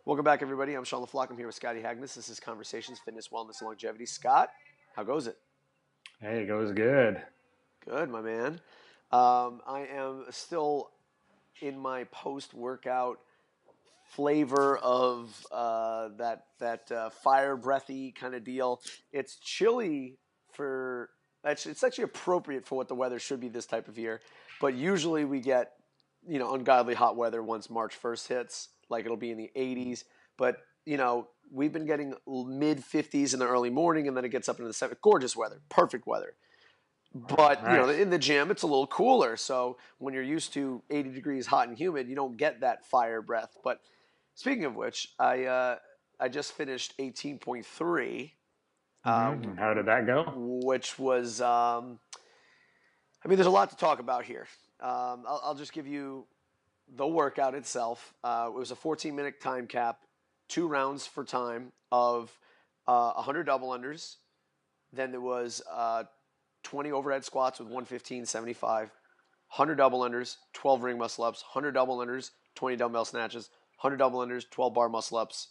Welcome back, everybody. I'm Sean LaFlock. I'm here with Scotty Hagness. This is Conversations, Fitness, Wellness, and Longevity. Scott, how goes it? Hey, it goes good. Good, my man. I am still in my post-workout flavor of that fire breathy kind of deal. It's chilly for it's actually appropriate for what the weather should be this type of year, but usually we get ungodly hot weather once March 1st hits, like it'll be in the 80s. But we've been getting mid 50s in the early morning, and then it gets up into the 70s. Gorgeous weather, perfect weather. Oh, But nice. in the gym, it's a little cooler. So when you're used to 80 degrees hot and humid, you don't get that fire breath. But speaking of which, I just finished 18.3, How did that go? which was I mean, there's a lot to talk about here. I'll just give you the workout itself. It was a 14-minute time cap, 2 rounds for time of 100 double unders. Then there was 20 overhead squats with 115.75, 100 double unders, 12 ring muscle ups, 100 double unders, 20 dumbbell snatches, 100 double unders, 12 bar muscle ups,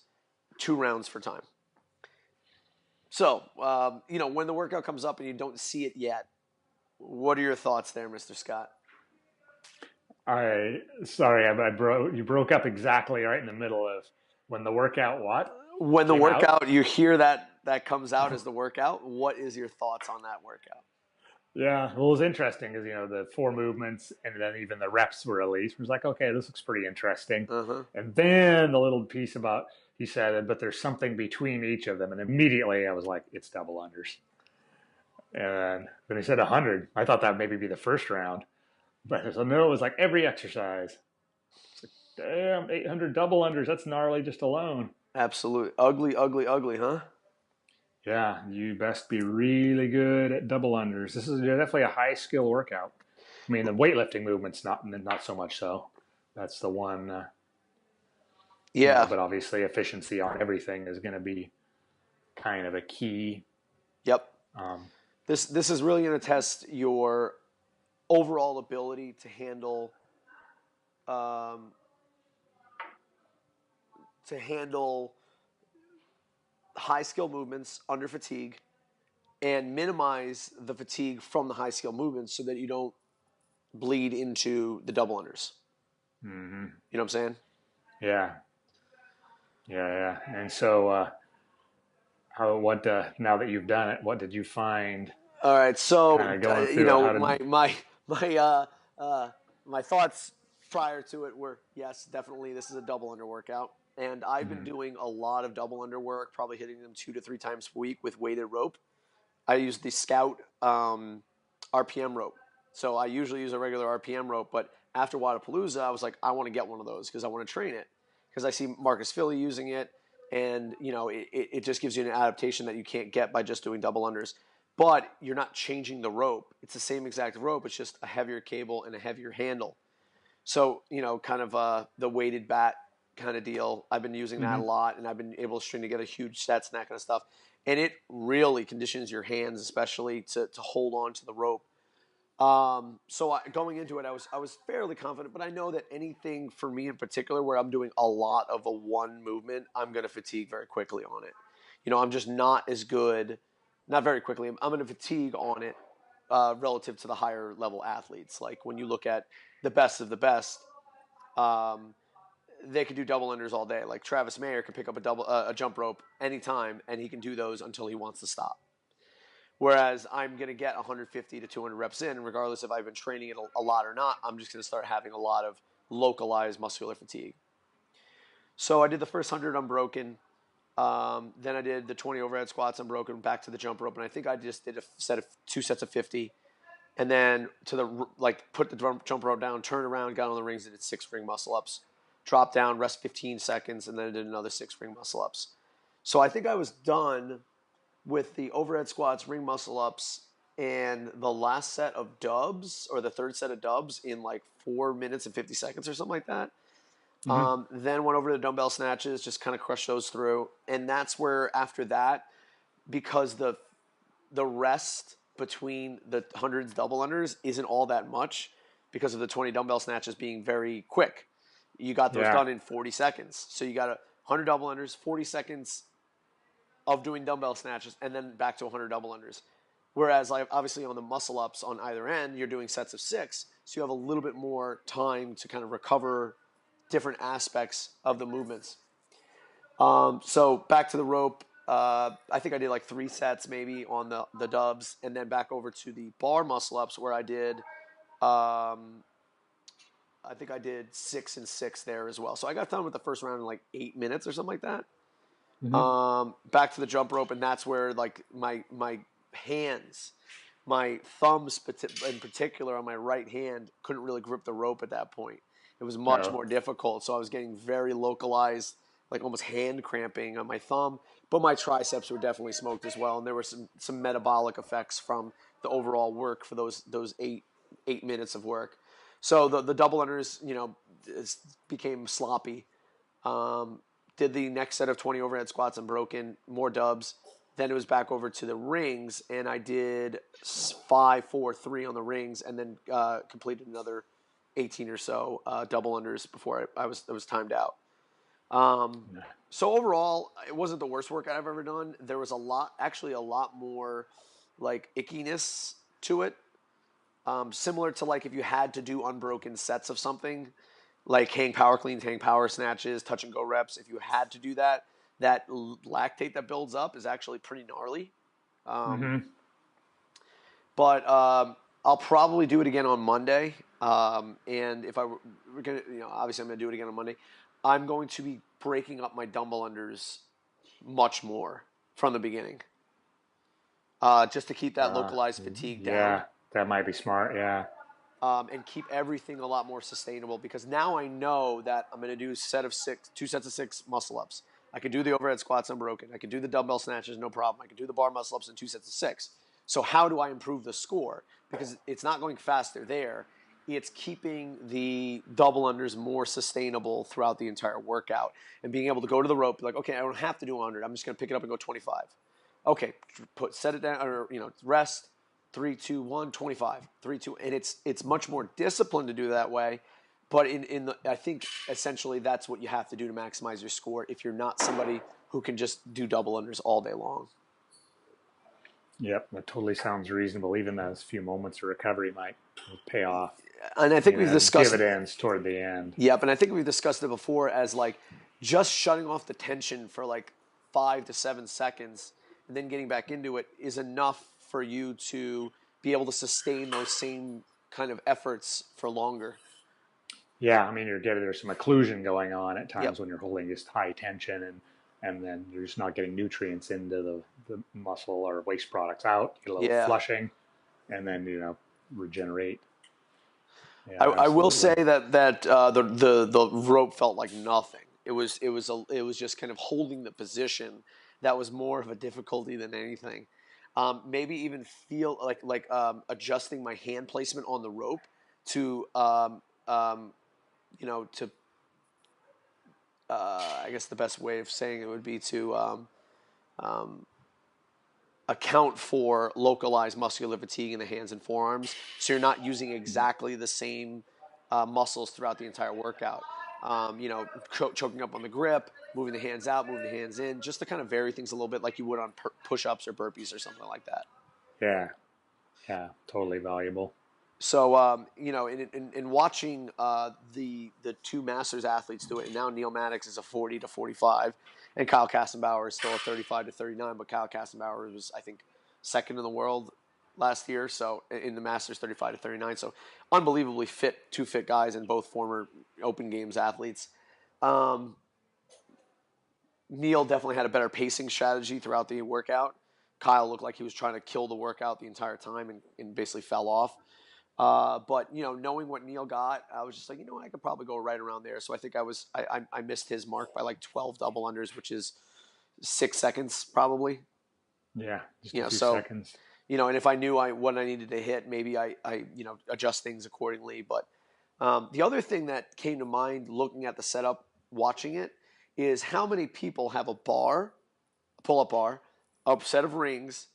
2 rounds for time. So, when the workout comes up and you don't see it yet, what are your thoughts there, Mr. Scott? You broke up exactly right in the middle of when the workout what When the came out. workout, you hear that comes out as the workout, what is your thoughts on that workout? Yeah, well, it was interesting because the four movements and then even the reps were released. It was like, okay, this looks pretty interesting. Uh-huh. And then the little piece about he said, but there's something between each of them, and immediately I was like, it's double unders. And then he said 100. I thought that would maybe be the first round. But so no, it was like every exercise. Damn, 800 double unders. That's gnarly just alone. Absolutely. Ugly, ugly, ugly, huh? Yeah, you best be really good at double unders. This is definitely a high skill workout. I mean, the weightlifting movement's not so much so. That's the one, Yeah. but obviously efficiency on everything is going to be kind of a key. Yep. Um, This is really going to test your overall ability um, to handle high skill movements under fatigue and minimize the fatigue from the high skill movements so that you don't bleed into the double unders. mhm. You know what I'm saying? Yeah, yeah. And so, now that you've done it, what did you find All right, kind so of going through it? How did, my uh, my thoughts prior to it were yes, definitely this is a double under workout, and I've been mhm. doing a lot of double under work, probably hitting them 2 to 3 times per week with weighted rope. I use the Scout RPM rope, so I usually use a regular RPM rope, but after Wadapalooza, I was like, I want to get one of those because I want to train it because I see Marcus Philly using it, and it just gives you an adaptation that you can't get by just doing double unders. But you're not changing the rope. It's the same exact rope. It's just a heavier cable and a heavier handle. So, kind of the weighted bat kind of deal. I've been using that a Mhm. lot, and I've been able to string together huge sets and that kind of stuff. And it really conditions your hands, especially to hold on to the rope. Going into it, I was fairly confident, but I know that anything for me in particular where I'm doing a lot of a one movement, I'm going to fatigue very quickly on it. I'm just not as good, not very quickly. I'm going to fatigue on it relative to the higher level athletes. Like when you look at the best of the best, um, they could do double unders all day. Like Travis Mayer could pick up a jump rope anytime, and he can do those until he wants to stop. Whereas I'm going to get 150 to 200 reps in, regardless if I've been training it a lot or not. I'm just going to start having a lot of localized muscular fatigue. So I did the first 100 unbroken. Then I did the 20 overhead squats unbroken, back to the jump rope, and I think I just did two sets of 50, and then put the jump rope down, turned around, got on the rings, and did 6 ring muscle ups. Dropped down, rest 15 seconds, and then I did another 6 ring muscle ups. So I think I was done with the overhead squats, ring muscle ups, and the last set of dubs or the third set of dubs in like 4 minutes and 50 seconds or something like that. Mhm. Then went over to the dumbbell snatches, just kind of crushed those through, and that's where after that, because the rest between the hundreds double unders isn't all that much because of the 20 dumbbell snatches being very quick. You got those Yeah. done in 40 seconds, so you got to 100 double unders, 40 seconds of doing dumbbell snatches, and then back to 100 double unders. Whereas, like, obviously on the muscle ups on either end, you're doing sets of 6, so you have a little bit more time to kind of recover different aspects of the movements. So back to the rope. I think I did like 3 sets maybe on the dubs, and then back over to the bar muscle ups where I did, I think I did 6 and 6 there as well. So I got done with the first round in like 8 minutes or something like that. Back to the jump rope, and that's where like my hands, my thumbs in particular on my right hand couldn't really grip the rope at that point. It was much No. more difficult, so I was getting very localized, like almost hand cramping on my thumb. But my triceps were definitely smoked as well, and there were some metabolic effects from the overall work for those 8 minutes of work. So the double unders, became sloppy. Did the next set of 20 overhead squats unbroken, more dubs. Then it was back over to the rings, and I did 5, 4, 3 on the rings, and then completed another 18 or so double unders before I was timed out. So overall, it wasn't the worst work I've ever done. There was a lot more like ickiness to it. Similar to like if you had to do unbroken sets of something, like hang power cleans, hang power snatches, touch and go reps. If you had to do that, that lactate that builds up is actually pretty gnarly. But I'll probably do it again on Monday. And if we're gonna, obviously I'm gonna do it again on Monday. I'm going to be breaking up my dumbbell unders much more from the beginning, just to keep that localized fatigue down. Yeah, that might be smart. Yeah. And keep everything a lot more sustainable, because now I know that I'm going to do 2 sets of 6 muscle ups. I can do the overhead squats unbroken. I can do the dumbbell snatches, no problem. I can do the bar muscle ups in 2 sets of 6. So how do I improve the score? Because it's not going faster there. It's keeping the double unders more sustainable throughout the entire workout, and being able to go to the rope, like, okay, I don't have to do 100. I'm just going to pick it up and go 25. Okay, set it down, or rest. 3, 2, 1, 25. 3, 2, and it's much more disciplined to do that way. But I think essentially that's what you have to do to maximize your score if you're not somebody who can just do double unders all day long. Yep, that totally sounds reasonable. Even those few moments of recovery might pay off. And I think we've discussed dividends toward the end. Yep, and I think we've discussed it before as like just shutting off the tension for like 5 to 7 seconds and then getting back into it is enough for you to be able to sustain those same kind of efforts for longer. Yeah, I mean, there's some occlusion going on at times Yep. when you're holding just high tension, and then you're just not getting nutrients into the muscle or waste products out. You get a little flushing, and then regenerate. Yeah, I will say that the rope felt like nothing. It was just kind of holding the position that was more of a difficulty than anything. Maybe even feel like adjusting my hand placement on the rope to I guess the best way of saying it would be to account for localized muscular fatigue in the hands and forearms, so you're not using exactly the same muscles throughout the entire workout. Choking up on the grip, moving the hands out, moving the hands in, just to kind of vary things a little bit like you would on push-ups or burpees or something like that. Yeah, totally valuable. So, in watching the 2 Masters athletes do it, and now Neil Maddox is a 40 to 45, and Kyle Kassenbauer is still a 35 to 39, but Kyle Kassenbauer was, I think, second in the world last year, so in the Masters 35 to 39. So unbelievably fit, 2 fit guys, and both former Open Games athletes. Neil definitely had a better pacing strategy throughout the workout. Kyle looked like he was trying to kill the workout the entire time and basically fell off. But knowing what Neil got, I was just like, I could probably go right around there. So I think I missed his mark by like 12 double unders, which is 6 seconds probably. Yeah, just a few seconds. And if I knew what I needed to hit, maybe I adjust things accordingly. But the other thing that came to mind looking at the setup, watching it, is how many people have a pull-up bar, a set of rings,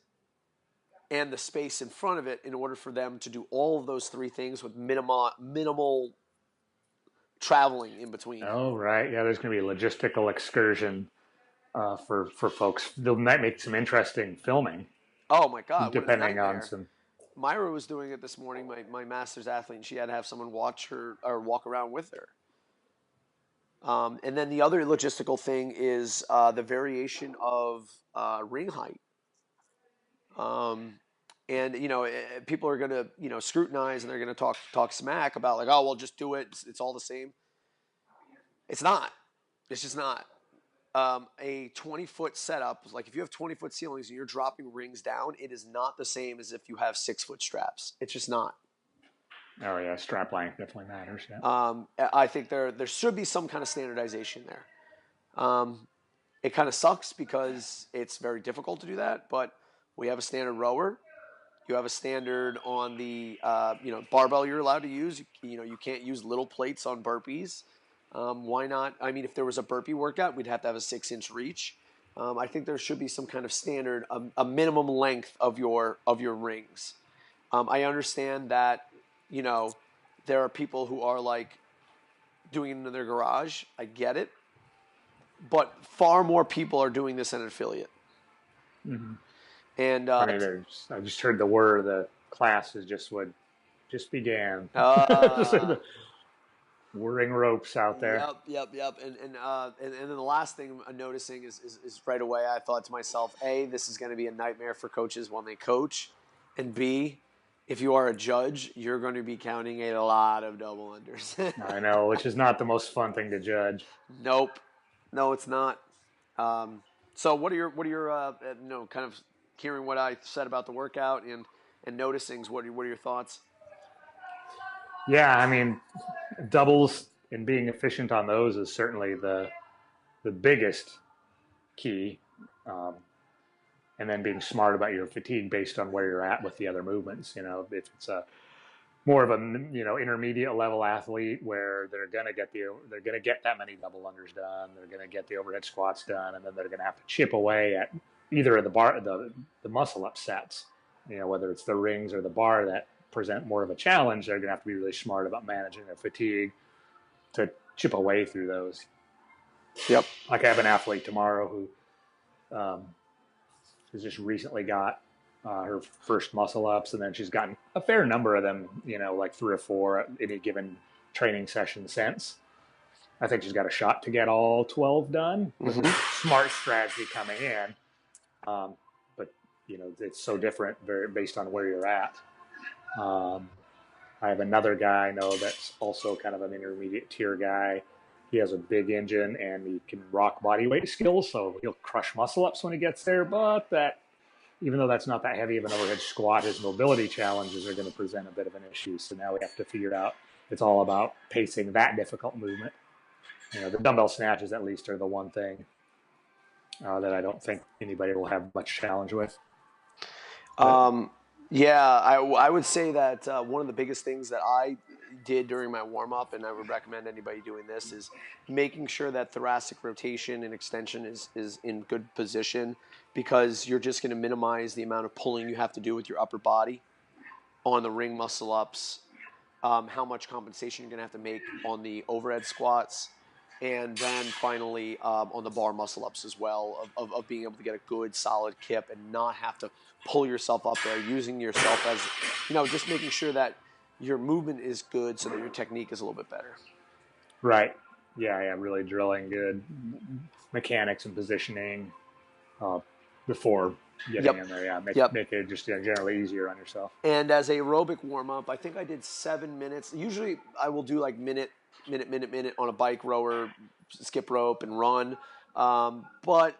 and the space in front of it in order for them to do all of those 3 things with minimal traveling in between. Oh, right. Yeah, there's going to be a logistical excursion for folks. They might make some interesting filming, Oh my God, what a depending on nightmare! some. Myra was doing it this morning, my master's athlete, and she had to have someone watch her or walk around with her. And then the other logistical thing is the variation of ring height. Um, and people are going to scrutinize, and they're going to talk smack about like, oh well, just do it. It's all the same. It's not. It's just not. A 20-foot setup, like if you have 20-foot ceilings and you're dropping rings down, it is not the same as if you have 6-foot straps. It's just not. Oh yeah, strap length definitely matters. Yeah. I think there should be some kind of standardization there. It kind of sucks because it's very difficult to do that, but we have a standard rower. You have a standard on the barbell you're allowed to use. You can't use little plates on burpees. Why not? I mean, if there was a burpee workout, we'd have to have a 6-inch reach. I think there should be some kind of standard, a minimum length of your rings. I understand that there are people who are like doing it in their garage. I get it, but far more people are doing this in an affiliate. Mm-hmm. And I mean, I just heard the word the class is just began. Whirring ropes out there. Yep. And then the last thing I'm noticing is right away I thought to myself, A, this is going to be a nightmare for coaches when they coach, and B, if you are a judge, you're going to be counting a lot of double unders. I know, which is not the most fun thing to judge. Nope, no, it's not. So what are your kind of hearing what I said about the workout and noticing? What are your thoughts? Yeah, I mean, doubles and being efficient on those is certainly the biggest key, and then being smart about your fatigue based on where you're at with the other movements. If it's a more of a intermediate level athlete where they're gonna get that many double unders done, they're gonna get the overhead squats done, and then they're gonna have to chip away at either of the muscle up sets. Whether it's the rings or the bar that present more of a challenge, they're going to have to be really smart about managing their fatigue to chip away through those. Yep. Like I have an athlete tomorrow who has just recently got her first muscle ups, and then she's gotten a fair number of them, like 3 or 4 any given training session since. I think she's got a shot to get all 12 done with a smart strategy coming in. But it's so different based on where you're at. I have another guy I know that's also kind of an intermediate tier guy. He has a big engine and he can rock body weight skills, so he'll crush muscle ups when he gets there. But even though that's not that heavy of an overhead squat, his mobility challenges are going to present a bit of an issue. So now we have to figure out, it's all about pacing that difficult movement. The dumbbell snatches at least are the one thing that I don't think anybody will have much challenge with. Yeah, I would say that one of the biggest things that I did during my warm-up, and I would recommend anybody doing this, is making sure that thoracic rotation and extension is in good position, because you're just going to minimize the amount of pulling you have to do with your upper body on the ring muscle ups, how much compensation you're going to have to make on the overhead squats, and then finally on the bar muscle ups as well, of being able to get a good solid kip and not have to pull yourself up there, using yourself as, just making sure that your movement is good so that your technique is a little bit better. Right. Yeah, really drilling good mechanics and positioning before getting in there. Yeah, make it just generally easier on yourself. And as aerobic warm-up, I think I did 7 minutes. Usually I will do like minute on a bike, rower, skip rope, and run. But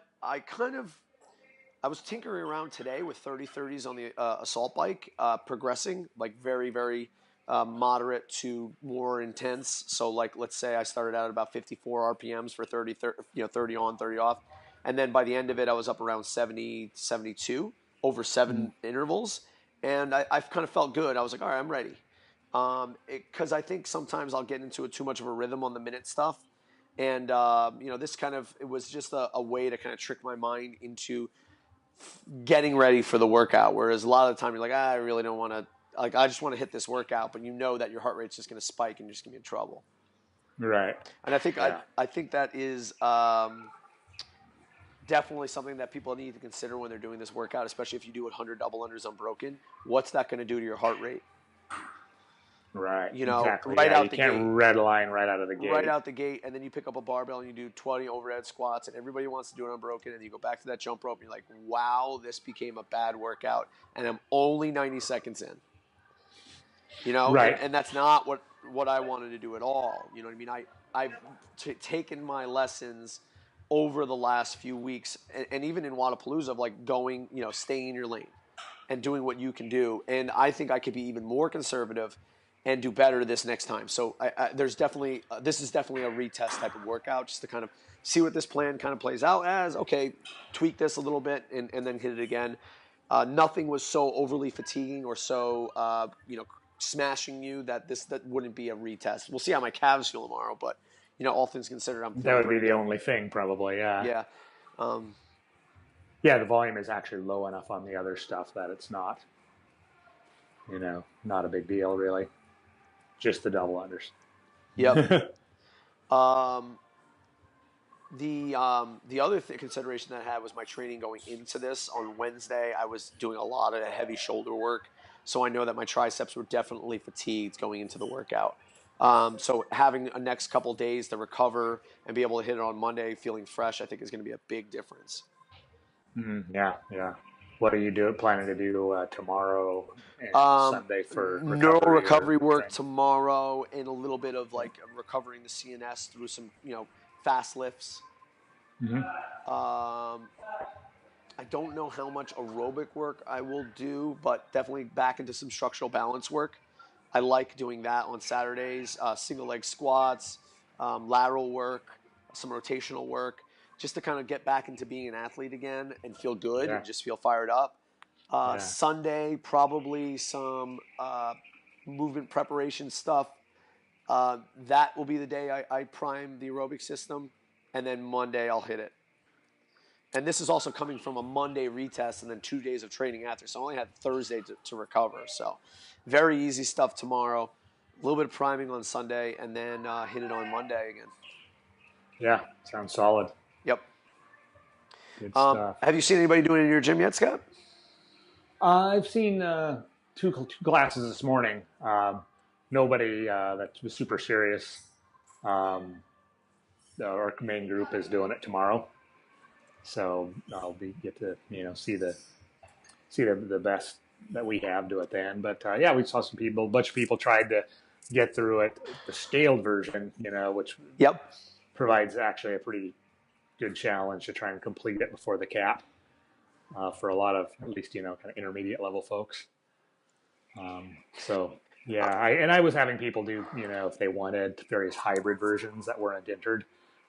I was tinkering around today with 30-30s on the assault bike, progressing like very, very moderate to more intense. So like, let's say I started out at about 54 RPMs for 30 on, 30 off. And then by the end of it, I was up around 70, 72 over 7 intervals. And I kind of felt good. I was like, all right, I'm ready. Because I think sometimes I'll get into too much of a rhythm on the minute stuff. And, this it was just a way to kind of trick my mind into getting ready for the workout. Whereas a lot of the time you're like, I really don't want to, I just want to hit this workout. But you know that your heart rate's just going to spike and you're just going to be in trouble. Right. And Yeah. I think that is definitely something that people need to consider when they're doing this workout, especially if you do 100 double unders unbroken. What's that going to do to your heart rate? Right. You know, Exactly. right Yeah. You out the can't gate. red line right out of the Right gate. out the gate, and then you pick up a barbell and you do 20 overhead squats, and everybody wants to do it unbroken, and you go back to that jump rope, and you're like, wow, this became a bad workout, and I'm only 90 seconds in. You know, Right. and that's not what I wanted to do at all. You know what I mean? I've taken my lessons over the last few weeks, and even in Wadapalooza, of like going, you know, staying in your lane and doing what you can do. And I think I could be even more conservative and do better this next time. So there's definitely this is definitely a retest type of workout, just to kind of see what this plan kind of plays out as. Okay, tweak this a little bit and then hit it again. Nothing was so overly fatiguing or so you know, smashing you that wouldn't be a retest. We'll see how my calves feel tomorrow, but you know, all things considered, I'm That feeling would be pretty the good. only thing, probably. Yeah. Yeah. Um, Yeah. The volume is actually low enough on the other stuff that it's not, not a big deal, really. Just the double unders. yep. Um, the other consideration that I had was my training going into this. On Wednesday, I was doing a lot of heavy shoulder work, so I know that my triceps were definitely fatigued going into the workout. So having a next couple days to recover and be able to hit it on Monday feeling fresh, I think is going to be a big difference. Yeah. Yeah. What are you planning to do tomorrow and Um, Sunday for Neural recovery or recovery work training? tomorrow, and a little bit of like recovering the CNS through some, you know, fast lifts. Hmm. Um, I don't know how much aerobic work I will do, but definitely back into some structural balance work. I like doing that on Saturdays, single leg squats, lateral work, some rotational work, just to kind of get back into being an athlete again and feel good Yeah. and just feel fired up. Yeah. Sunday, probably some movement preparation stuff. That will be the day I prime the aerobic system, and then Monday I'll hit it. And this is also coming from a Monday retest and then 2 days of training after. So I only had Thursday to recover. So very easy stuff tomorrow. A little bit of priming on Sunday, and then hit it on Monday again. Yeah. Sounds solid. Yep. Good stuff. Have you seen anybody doing it in your gym yet, Scott? I've seen two classes this morning. Nobody that was super serious. Um, our main group is doing it tomorrow, so I'll get to see the best that we have do it then. But yeah, we saw some people, a bunch of people tried to get through it, the scaled version, which Yep. provides actually a pretty good challenge to try and complete it before the cap for a lot of at least kind of intermediate level folks. So yeah, I was having people do if they wanted various hybrid versions that weren't entered,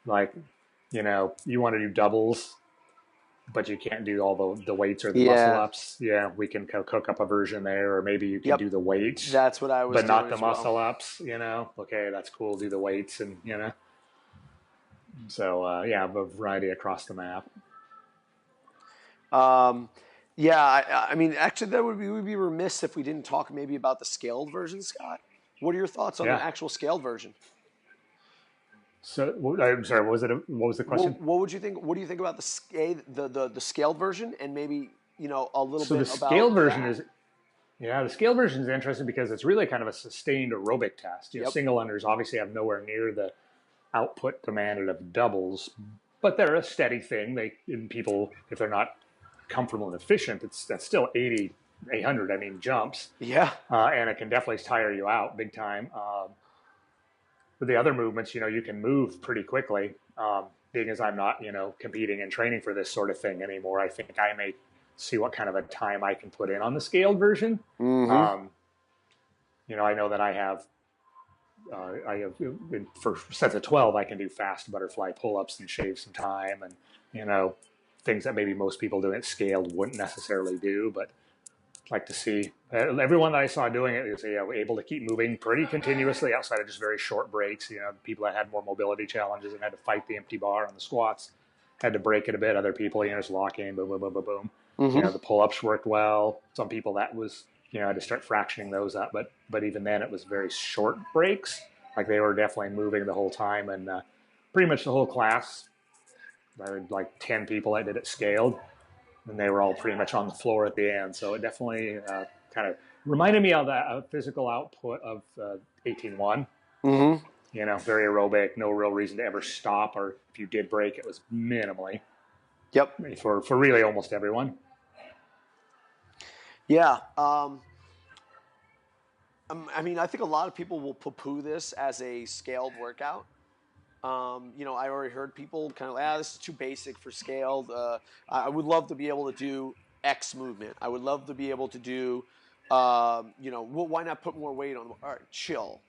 like you want to do doubles but you can't do all the weights or the muscle Yeah. ups. Yeah, we can cook up a version there, or maybe you can Yep. do the weights, That's what I was but not doing the as well. muscle ups. Okay, that's cool. Do the weights and. So yeah, a variety across the map. Um, yeah, I mean, actually, we would be remiss if we didn't talk maybe about the scaled version, Scott. What are your thoughts on the Yeah. actual scaled version? So I'm sorry. What was it? What was the question? What would you think? What do you think about the scaled version, and maybe a little So the bit scaled about version that? is yeah, the scaled version is interesting because it's really kind of a sustained aerobic test. Yep. Single unders obviously have nowhere near the output demanded of doubles, but they're a steady thing. People, if they're not comfortable and efficient, that's still 80, 800. I mean, jumps, Yeah. and it can definitely tire you out big time. With the other movements, you can move pretty quickly. Being as I'm not, competing and training for this sort of thing anymore, I think I may see what kind of a time I can put in on the scaled version. Mm-hmm. Um, I know that I have for sets of 12, I can do fast butterfly pull-ups and shave some time, and things that maybe most people doing it scaled wouldn't necessarily do. But I'd like to see everyone that I saw doing it is able to keep moving pretty continuously outside of just very short breaks. People that had more mobility challenges and had to fight the empty bar on the squats had to break it a bit. Other people, just lock in, boom, boom, boom, boom, boom. Mm-hmm. The pull-ups worked well. Some people that was had to start fractioning those up, but even then it was very short breaks. Like they were definitely moving the whole time, and pretty much the whole class. I had like 10 people that did it scaled, and they were all pretty much on the floor at the end. So it definitely kind of reminded me of that physical output of 18-1. Mm-hmm. You know, very aerobic, no real reason to ever stop, or if you did break, it was minimally Yep. for really almost everyone. Yeah. I mean, I think a lot of people will poo-poo this as a scaled workout. I already heard people kind of like, this is too basic for scaled. I would love to be able to do X movement. I would love to be able to do, well, why not put more weight on them? All right, chill.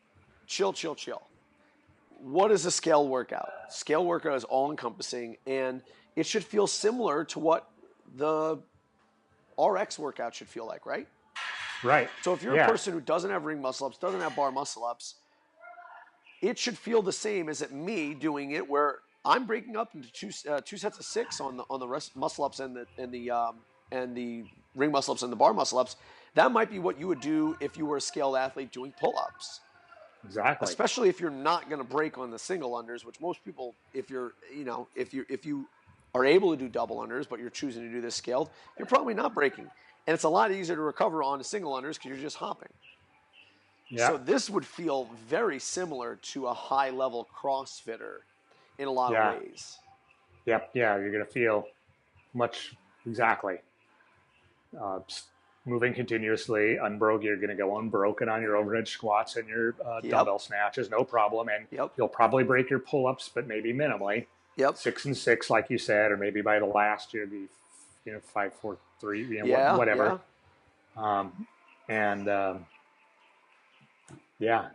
What is a scale workout? Scale workout is all encompassing, and it should feel similar to what the RX workout should feel like, right? Right. So if you're a Yeah. person who doesn't have ring muscle ups, doesn't have bar muscle ups, it should feel the same as me doing it, where I'm breaking up into two sets of 6 on the rest muscle ups and the ring muscle ups and the bar muscle ups. That might be what you would do if you were a scaled athlete doing pull ups. Exactly. Especially if you're not going to break on the single unders, which most people, if you are able to do double unders, but you're choosing to do this scaled, you're probably not breaking. And it's a lot easier to recover on the single unders because you're just hopping. Yeah. So this would feel very similar to a high level CrossFitter in a lot of Yeah. ways. Yep. Yeah. You're going to feel much exactly. Uh, Moving continuously, unbroke. You're going to go unbroken on your overhead squats and your dumbbell snatches, no problem. And you'll probably break your pull-ups, but maybe minimally. Yep. 6 and 6, like you said, or maybe by the last year, be 5, 4, 3, whatever. Yeah.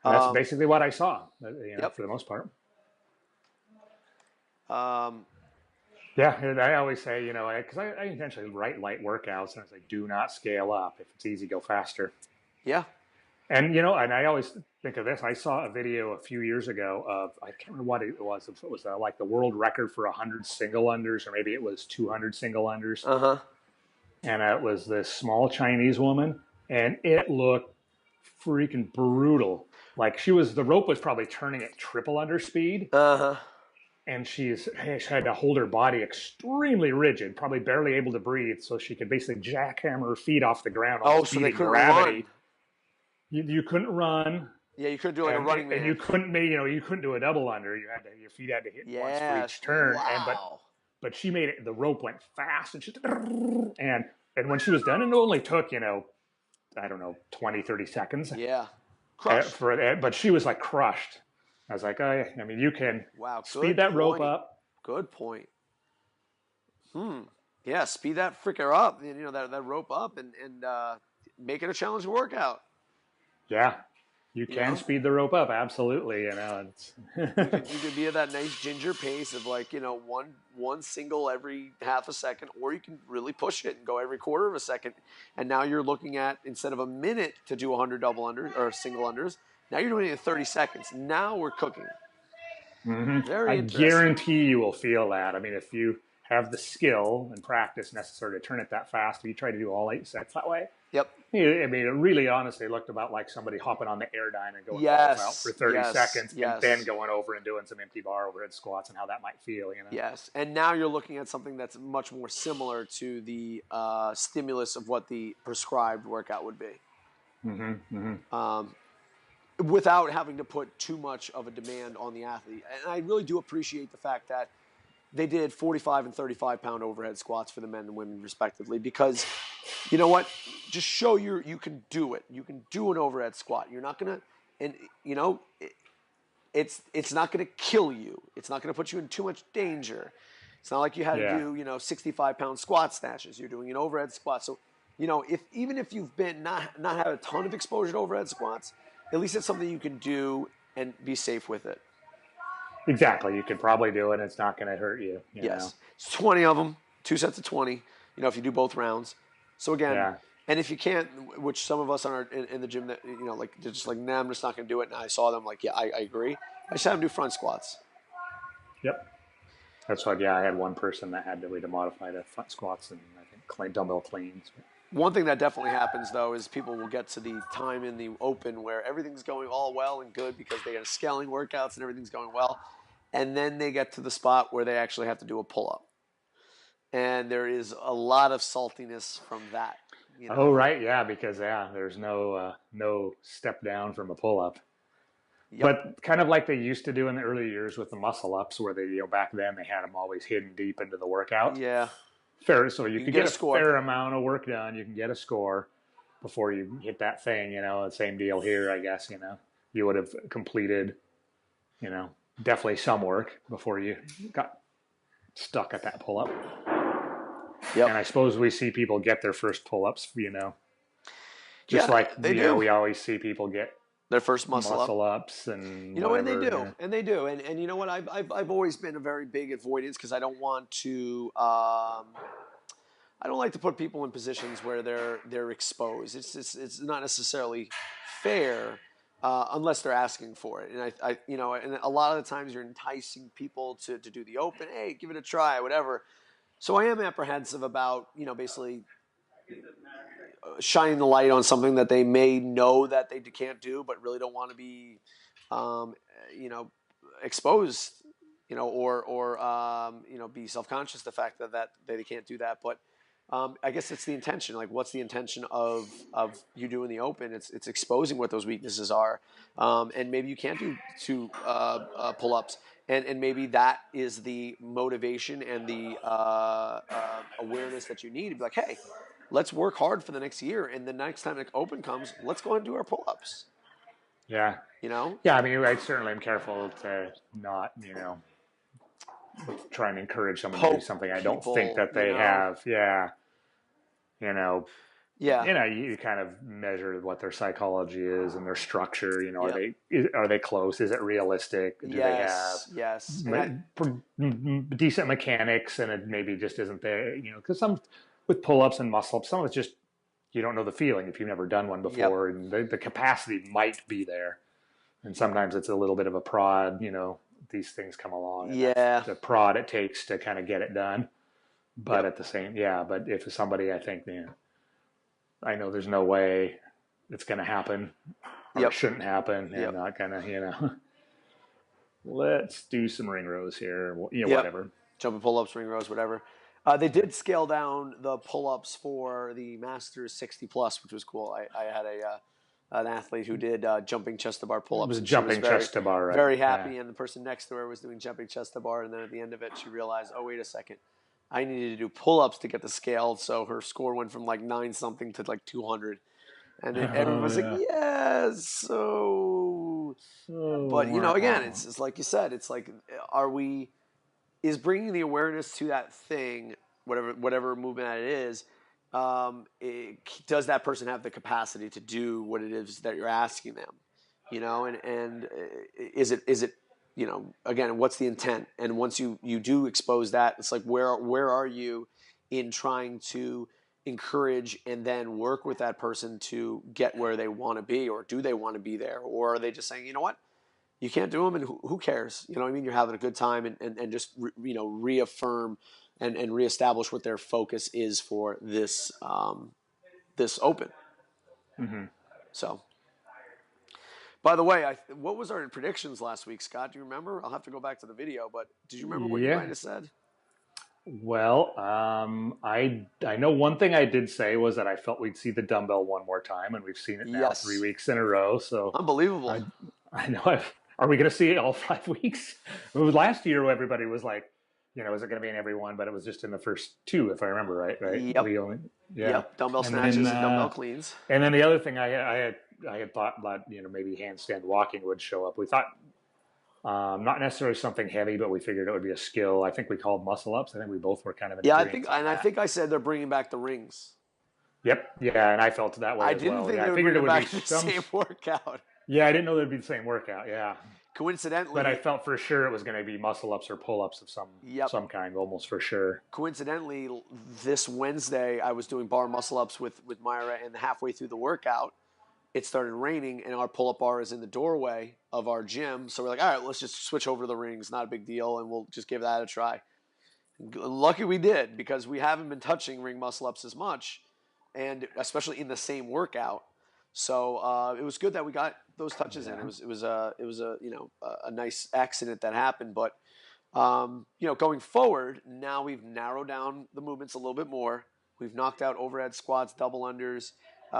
That's basically what I saw. For the most part. Yeah, and I always say, because I intentionally write light workouts, and I say, do not scale up. If it's easy, go faster. Yeah. And, and I always think of this. I saw a video a few years ago of, I can't remember what it was. It was like the world record for 100 single unders, or maybe it was 200 single unders. Uh-huh. And it was this small Chinese woman, and it looked freaking brutal. Like the rope was probably turning at triple under speed. Uh-huh. And she had to hold her body extremely rigid, probably barely able to breathe, so she could basically jackhammer her feet off the ground. So they couldn't gravity. run. You couldn't run. Yeah, you couldn't do like a running man. And you couldn't do a double under. Your feet had to hit once for each turn. Wow. But she made it. The rope went fast, and when she was done, it only took 20, 30 seconds. Yeah, crushed. But she was like crushed. I was like, I mean, you can speed that rope up. Good point. Yeah, speed that fricker up. That rope up and make it a challenging workout. Yeah, you can speed the rope up. Absolutely. It's you could be at that nice ginger pace of one single every half a second, or you can really push it and go every quarter of a second. And now you're looking at, instead of a minute to do 100 double unders or single unders, now you're doing it in 30 seconds. Now we're cooking. Mm-hmm. Very interesting. I guarantee you will feel that. I mean, if you have the skill and practice necessary to turn it that fast, if you try to do all 8 sets that way. Yep. I mean, it really honestly looked about like somebody hopping on the Airdyne and going balls out for 30 seconds and then going over and doing some empty bar overhead squats and how that might feel, Yes. And now you're looking at something that's much more similar to the stimulus of what the prescribed workout would be. Mm-hmm. Mm-hmm. Without having to put too much of a demand on the athlete. And I really do appreciate the fact that they did 45 and 35-pound overhead squats for the men and women respectively, because you know what? Just show you can do it. You can do an overhead squat. You're not going to, and it's not going to kill you. It's not going to put you in too much danger. It's not like you had to do, 65-pound squat snatches. You're doing an overhead squat. So, even if you've been not had a ton of exposure to overhead squats, at least it's something you can do and be safe with it. Exactly. You could probably do it. It's not going to hurt you. Yes. It's 20 of them, 2 sets of 20, if you do both rounds. So again, and if you can't, which some of us are in the gym that, like, they're just like, nah, I'm just not going to do it. And I saw them like, yeah, I agree. I just have them do front squats. Yep. That's what, I had one person that had to modify the front squats and I think dumbbell cleans. One thing that definitely happens though is people will get to the time in the open where everything's going all well and good because they got scaling workouts and everything's going well, and then they get to the spot where they actually have to do a pull up, and there is a lot of saltiness from that. You Oh, know. right, yeah, because there's no step down from a pull up. Yep. But kind of like they used to do in the early years with the muscle ups, where they, back then they had them always hidden deep into the workout. Yeah. Fair, so you You can could get get a a score. fair amount of work done. You can get a score before you hit that thing. Same deal here, I guess. You would have completed, you know, definitely some work before you got stuck at that pull up. Yep. And I suppose we see people get their first pull ups, just Yeah, like they do. we always see people get Their first muscle up. muscle ups and You know, and they whatever. do, and they do, and you know what? I've always been a very big avoidance because I don't want to. I don't like to put people in positions where they're exposed. It's not necessarily fair unless they're asking for it. And and a lot of the times you're enticing people to do the open. Hey, give it a try, whatever. So I am apprehensive about basically shining the light on something that they may know that they can't do, but really don't want to be, um, you know, exposed, or be self-conscious the fact that they can't do that. But I guess it's the intention. Like, what's the intention of you doing the open? It's exposing what those weaknesses are, and maybe you can't do two pull-ups. And maybe that is the motivation and the awareness that you need to be like, hey, let's work hard for the next year, and the next time the open comes, let's go ahead and do our pull-ups. Yeah, You know, yeah. I mean, I certainly am careful to not, try and encourage someone to do poke something I don't think people. that they have. Yeah, you know, Yeah, you kind of measure what their psychology is and their structure. yep, Are they close? Is it realistic? Do they have yes, yes, and I, decent mechanics? And it maybe just isn't there. Because some with pull ups and muscle ups, some of it's just you don't know the feeling if you've never done one yep, before, and the capacity might be there. And sometimes it's a little bit of a prod. These things come along, and that's yeah, the prod it takes to kind of get it done. But yep, at the same, yeah. But if somebody, I think, I know there's no way it's going to happen or it yep, shouldn't happen, and yep, not kind of, let's do some ring rows here, yep. whatever. Jumping pull-ups, ring rows, whatever. They did scale down the pull-ups for the Masters 60 plus, which was cool. I had an athlete who did jumping chest to bar It pull-ups, was and she was jumping chest to bar, right? very Yeah. happy. And the person next to her was doing jumping chest to bar, and then at the end of it, she realized, oh, wait a second, I needed to do pull-ups to get the scale. So her score went from like 9 something to like 200, and everyone Oh was like, yeah. yes. So, Oh but again, wow. it's like you said, it's like, are we? Is bringing the awareness to that thing, whatever movement that it is, does that person have the capacity to do what it is that you're asking them? And is it again, what's the intent? And once you do expose that, it's like, where are you in trying to encourage and then work with that person to get where they want to be, or do they want to be there, or are they just saying, you know what, you can't do them, and who cares? You know what I mean? You're having a good time, and just reaffirm and reestablish what their focus is for this open. Mm-hmm. So, by the way, what was our predictions last week, Scott? Do you remember? I'll have to go back to the video, but did you remember what you might Yeah. have said? Well, I know one thing I did say was that I felt we'd see the dumbbell one more time, and we've seen it now 3 weeks Yes, in a row. So unbelievable. I I know. Are we going to see it all 5 weeks? It was last year. Everybody was like, is it going to be in every one? But it was just in the first two, if I remember right. Right? Yep, We only, yeah. yep. Dumbbell And then, snatches and dumbbell cleans. the other thing I had thought that maybe handstand walking would show up. We thought not necessarily something heavy, but we figured it would be a skill. I think we called muscle ups. I think we both were kind of in Yeah, agreement on I that. think I said they're bringing back the rings. Yep. Yeah, and I felt that way I as didn't well. think Yeah, they I would figured bring it them would be back in the some. same workout. Yeah, I didn't know there'd be the same workout. Yeah, but I Coincidentally, felt for sure it was going to be muscle ups or pull ups of some yep. some kind, almost for sure. Coincidentally, this Wednesday I was doing bar muscle ups with Myra, and halfway through the workout, it started raining, and our pull up bar is in the doorway of our gym. So we're like, all right, let's just switch over to the rings. Not a big deal, and we'll just give that a try. Lucky we did, because we haven't been touching ring muscle ups as much. and especially in the same workout. So it was good that we got those touches in. Yeah. It was a a nice accident that happened, but going forward, now we've narrowed down the movements a little bit more. We've knocked out overhead squats, double unders.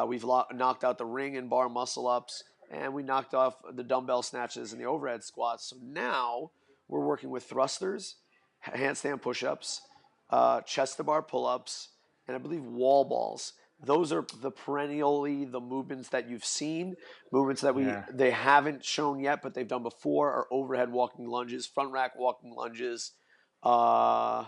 We've knocked out the ring and bar muscle ups, and we knocked off the dumbbell snatches and the overhead squats. So now we're working with thrusters, handstand push-ups, chest to bar pull-ups, and I believe wall balls. Those are perennially the movements that you've seen, movements that Yeah. they haven't shown yet, but they've done before are overhead walking lunges, front rack walking lunges, uh,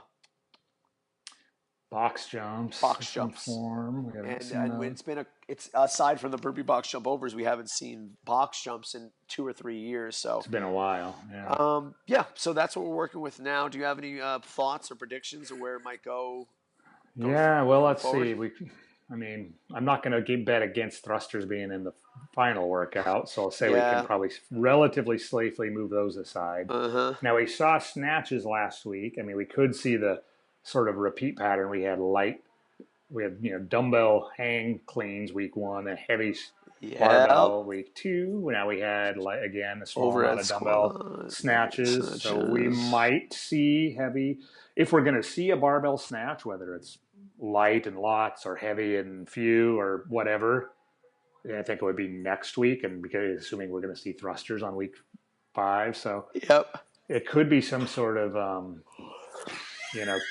Box jumps of box some jumps, form. We haven't and seen and those. it's aside from the burpee box jump overs, we haven't seen box jumps in 2 or 3 years. So It's been a while. Yeah. yeah, so that's what we're working with now. Do you have any thoughts or predictions of where it might go going Yeah. Well, going let's forward? see. I mean, I'm not going to bet against thrusters being in the final workout, so I'll say we can Yeah. probably relatively safely move those aside. Uh-huh. Now we saw snatches last week. I mean, we could see the sort of repeat pattern. We had dumbbell hang cleans week 1 and heavy Yep. barbell week 2. Now we had again a small amount Overhead of dumbbell squat, snatches. So we snatches. might see heavy. If we're going to see a barbell snatch, whether it's light and lots or heavy and few or whatever, I think it would be next week. And because assuming we're going to see thrusters on week 5, so Yep. it could be some sort of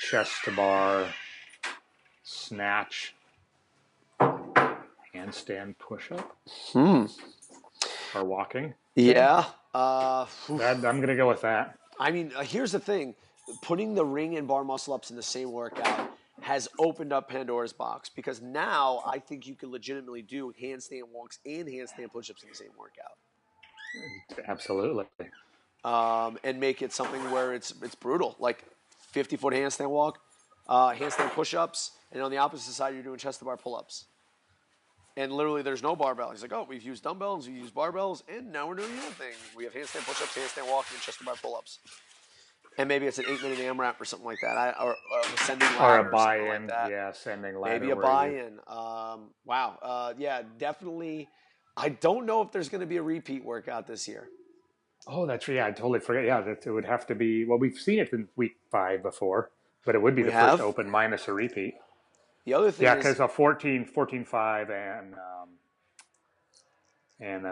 chest to bar snatch handstand push up Hmm. or walking thing. Yeah. I'm going to go with that. I mean, here's the thing: putting the ring and bar muscle ups in the same workout has opened up Pandora's box because now I think you can legitimately do handstand walks and handstand push-ups in the same workout, Absolutely. and make it something where it's brutal, like 50-foot handstand walk, handstand push-ups, and on the opposite side you're doing chest to bar pull-ups. And literally, there's no barbell. He's like, oh, we've used dumbbells, we've used barbells, and now we're doing the other thing. We have handstand push-ups, handstand walking, and chest to bar pull-ups. And maybe it's an 8-minute AMRAP or something like that, or a ascending Or a ladder or something like buy-in, that. yeah, sending ladder. Maybe a buy-in. Wow. Yeah, definitely. I don't know if there's going to be a repeat workout this year. Oh, that's yeah. I totally forget. Yeah, that it would have to be. Well, we've seen it in week 5 before, but it would be We the first have. open minus a repeat. The other thing Yeah, is because a 14.5 and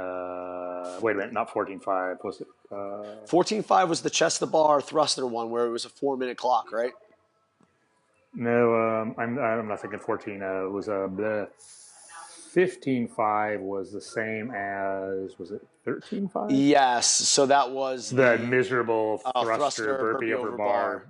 wait a minute, not 14.5. Was it? 14.5 was the chest to bar thruster one where it was a 4-minute clock, right? No, I'm not thinking 14. It was the 15.5 was the same as, was it 13.5? Yes. So that was The the miserable thruster thruster burpee over bar. bar.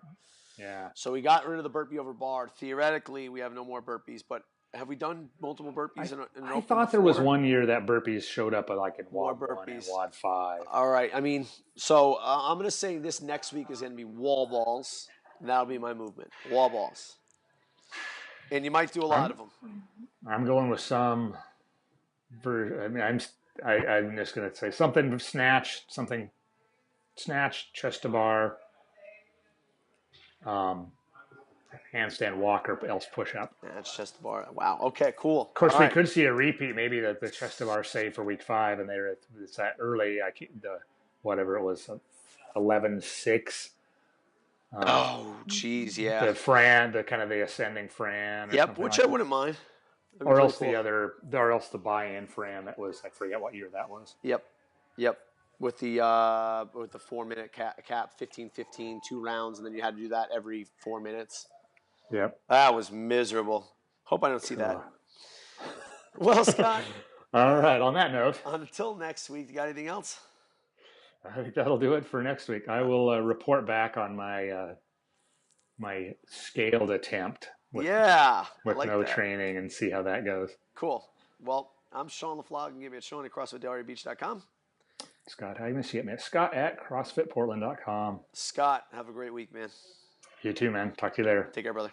Yeah. So we got rid of the burpee over bar. Theoretically, we have no more burpees, but have we done multiple burpees in an I open thought there was before? one year that burpees showed up like in More WOD 1 and burpees. WOD 5. All right. I mean, so I'm going to say this next week is going to be wall balls. And that'll be my movement. Wall balls. And you might do a lot I'm of them. I'm going with some. I mean, I'm just going to say something snatch, chest to bar, handstand walk or else push up. That's just the bar. Wow. Okay, cool. Of course, All we right. could see a repeat. Maybe that the chest to bar saved for week 5, and it's that early. The whatever it was, 11.6. Oh, geez, yeah. The kind of the ascending Fran or Yep, something which like I that. wouldn't mind. That'd be Or pretty else cool. or else the buy-in Fran that was, I forget what year that was. Yep. Yep. With the 4-minute cap 15-15, 2 rounds, and then you had to do that every 4 minutes. Yep. That was miserable. Hope I don't see that. So, Well, Scott, all right. On that note, until next week, you got anything else? I think that'll do it for next week. I will report back on my scaled attempt Yeah, I with like no that. training and see how that goes. Cool. Well, I'm Sean LaFlog. And give me a Sean at CrossFitDelrabeach.com. Scott, how you gonna see it, man? Scott at CrossFitPortland.com. Scott, have a great week, man. You too, man. Talk to you later. Take care, brother.